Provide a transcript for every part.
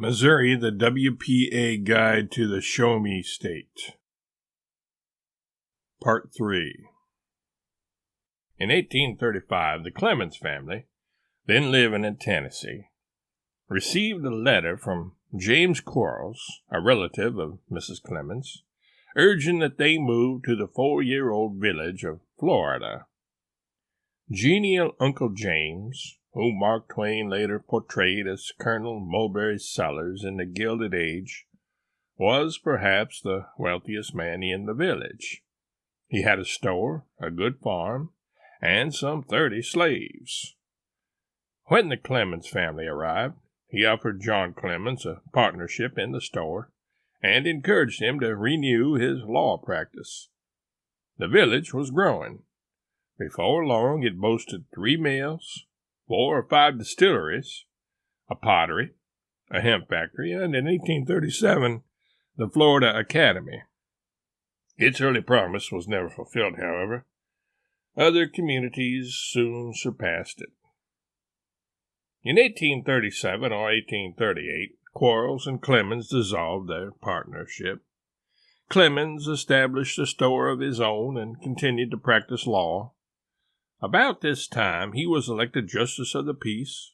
Missouri, the WPA Guide to the Show Me State. Part 3. In 1835, the Clemens family, then living in Tennessee, received a letter from James Quarles, a relative of Mrs. Clemens, urging that they move to the 4-year-old village of Florida. Genial Uncle James, whom Mark Twain later portrayed as Colonel Mulberry Sellers in The Gilded Age, was perhaps the wealthiest man in the village. He had a store, a good farm, and some 30 slaves. When the Clemens family arrived, he offered John Clemens a partnership in the store and encouraged him to renew his law practice. The village was growing. Before long, it boasted 3 mills, 4 or 5 distilleries, a pottery, a hemp factory, and in 1837, the Florida Academy. Its early promise was never fulfilled, however. Other communities soon surpassed it. In 1837 or 1838, Quarles and Clemens dissolved their partnership. Clemens established a store of his own and continued to practice law. About this time, he was elected Justice of the Peace.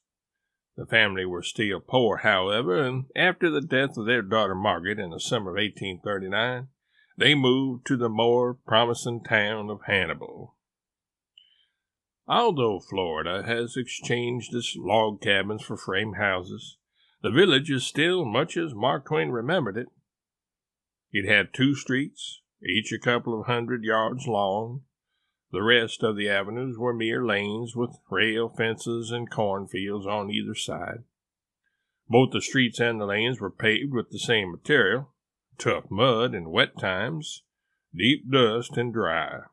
The family were still poor, however, and after the death of their daughter Margaret in the summer of 1839, they moved to the more promising town of Hannibal. Although Florida has exchanged its log cabins for frame houses, the village is still much as Mark Twain remembered it. It had 2 streets, each a couple of 100 yards long. The rest of the avenues were mere lanes with rail fences and cornfields on either side. Both the streets and the lanes were paved with the same material, tough mud in wet times, deep dust and dry.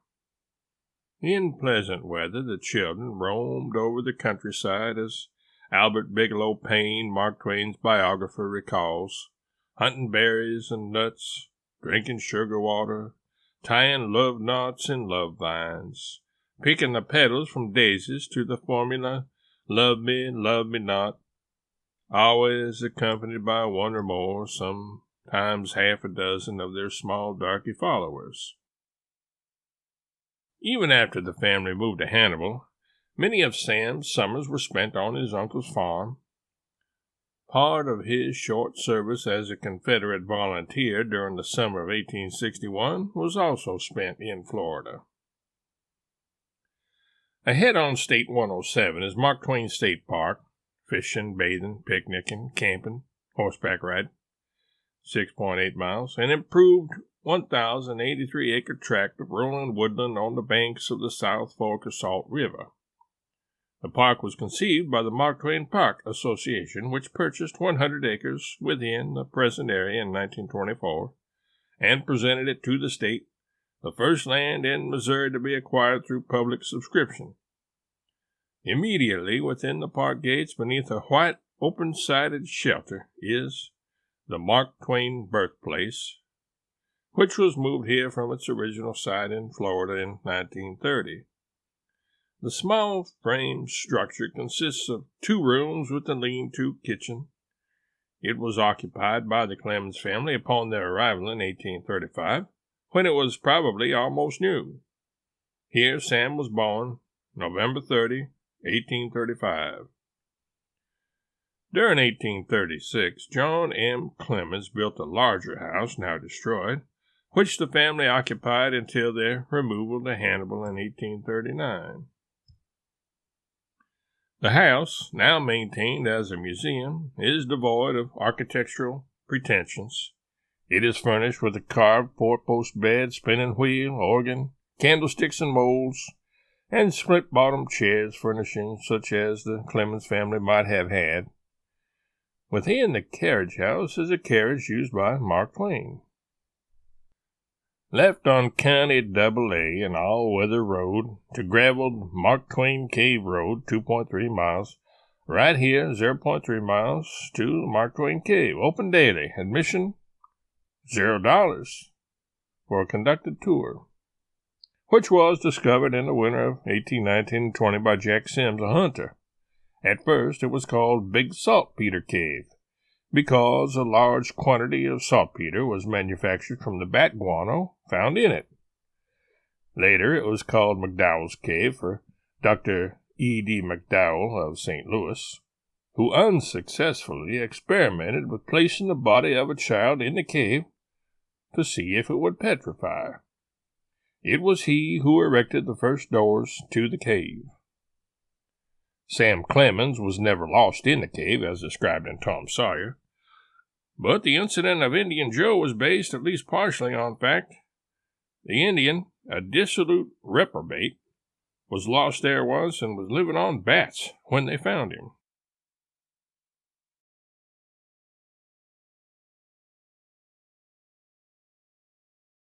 In pleasant weather, the children roamed over the countryside, as Albert Bigelow Paine, Mark Twain's biographer, recalls, hunting berries and nuts, drinking sugar water, tying love knots in love vines, picking the petals from daisies to the formula, love me not, always accompanied by 1 or more, sometimes half a dozen of their small darky followers. Even after the family moved to Hannibal, many of Sam's summers were spent on his uncle's farm. Part of his short service as a Confederate volunteer during the summer of 1861 was also spent in Florida. Ahead on State 107 is Mark Twain State Park, fishing, bathing, picnicking, camping, horseback riding, 6.8 miles, an improved 1,083-acre tract of rolling woodland on the banks of the South Fork of Salt River. The park was conceived by the Mark Twain Park Association, which purchased 100 acres within the present area in 1924 and presented it to the state, the first land in Missouri to be acquired through public subscription. Immediately within the park gates, beneath a white open-sided shelter, is the Mark Twain birthplace, which was moved here from its original site in Florida in 1930. The small frame structure consists of 2 rooms with a lean-to kitchen. It was occupied by the Clemens family upon their arrival in 1835, when it was probably almost new. Here Sam was born, November 30, 1835. During 1836, John M. Clemens built a larger house, now destroyed, which the family occupied until their removal to Hannibal in 1839. The house, now maintained as a museum, is devoid of architectural pretensions. It is furnished with a carved 4-post bed, spinning wheel, organ, candlesticks and molds, and split-bottomed chairs, furnishings such as the Clemens family might have had. Within the carriage house is a carriage used by Mark Twain. Left on County AA, an all-weather road, to graveled Mark Twain Cave Road, 2.3 miles. Right here, 0.3 miles to Mark Twain Cave. Open daily. Admission, $0 for a conducted tour, which was discovered in the winter of 1819-20 by Jack Sims, a hunter. At first, it was called Big Saltpeter Cave, because a large quantity of saltpeter was manufactured from the bat guano found in it. Later, it was called McDowell's Cave for Dr. E.D. McDowell of St. Louis, who unsuccessfully experimented with placing the body of a child in the cave to see if it would petrify. It was he who erected the first doors to the cave. Sam Clemens was never lost in the cave, as described in Tom Sawyer, but the incident of Indian Joe was based at least partially on fact. The Indian, a dissolute reprobate, was lost there once and was living on bats when they found him.